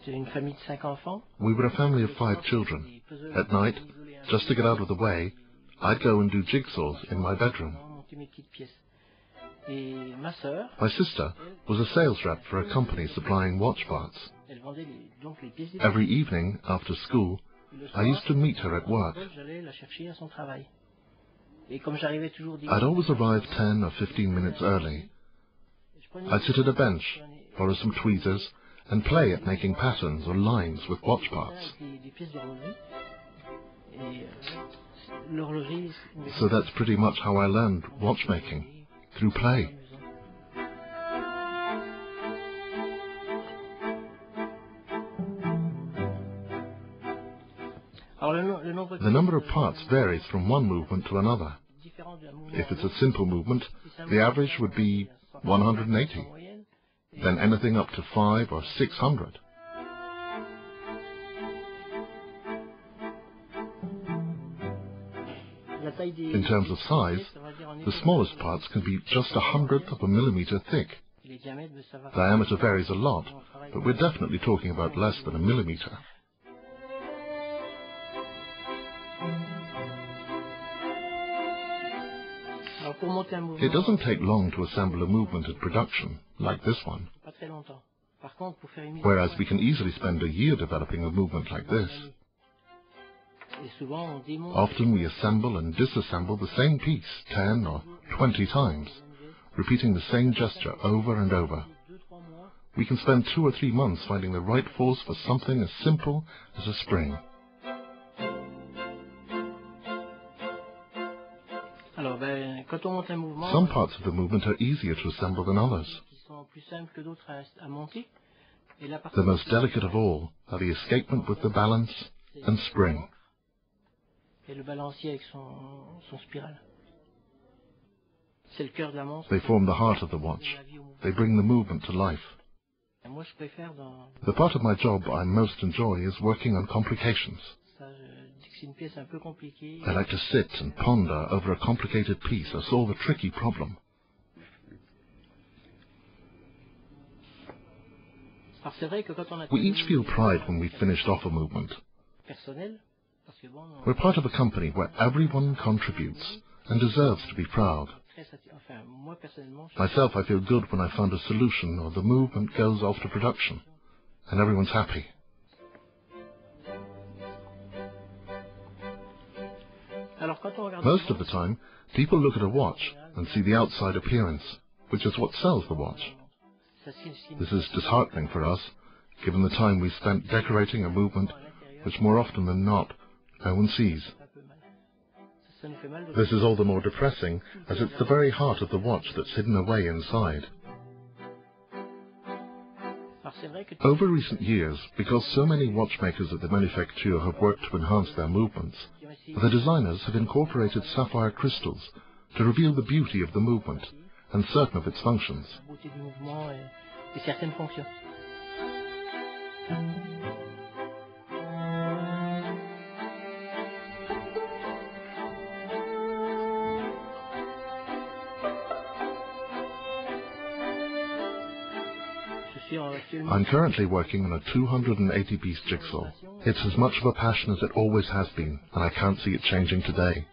We were a family of 5 children. At night, just to get out of the way, I'd go and do jigsaws in my bedroom. My sister was a sales rep for a company supplying watch parts. Every evening, after school, I used to meet her at work. I'd always arrive 10 or 15 minutes early. I'd sit at a bench, borrow some tweezers, and play at making patterns or lines with watch parts. So that's pretty much how I learned watchmaking, through play. The number of parts varies from one movement to another. If it's a simple movement, the average would be 180, then anything up to 500 or 600. In terms of size, the smallest parts can be just 1/100 of a millimeter thick. Diameter varies a lot, but we're definitely talking about less than a millimeter. It doesn't take long to assemble a movement at production, like this one. Whereas we can easily spend a year developing a movement like this. Often we assemble and disassemble the same piece 10 or 20 times, repeating the same gesture over and over. We can spend 2 or 3 months finding the right force for something as simple as a spring. Some parts of the movement are easier to assemble than others. The most delicate of all are the escapement with the balance and spring. They form the heart of the watch. They bring the movement to life. The part of my job I most enjoy is working on complications. I like to sit and ponder over a complicated piece or solve a tricky problem. We each feel pride when we've finished off a movement. We're part of a company where everyone contributes and deserves to be proud. Myself, I feel good when I found a solution or the movement goes off to production and everyone's happy. Most of the time, people look at a watch and see the outside appearance, which is what sells the watch. This is disheartening for us, given the time we spent decorating a movement which more often than not, no one sees. This is all the more depressing, as it's the very heart of the watch that's hidden away inside. Over recent years, because so many watchmakers at the manufacture have worked to enhance their movements, the designers have incorporated sapphire crystals to reveal the beauty of the movement and certain of its functions. I'm currently working on a 280-piece jigsaw. It's as much of a passion as it always has been, and I can't see it changing today.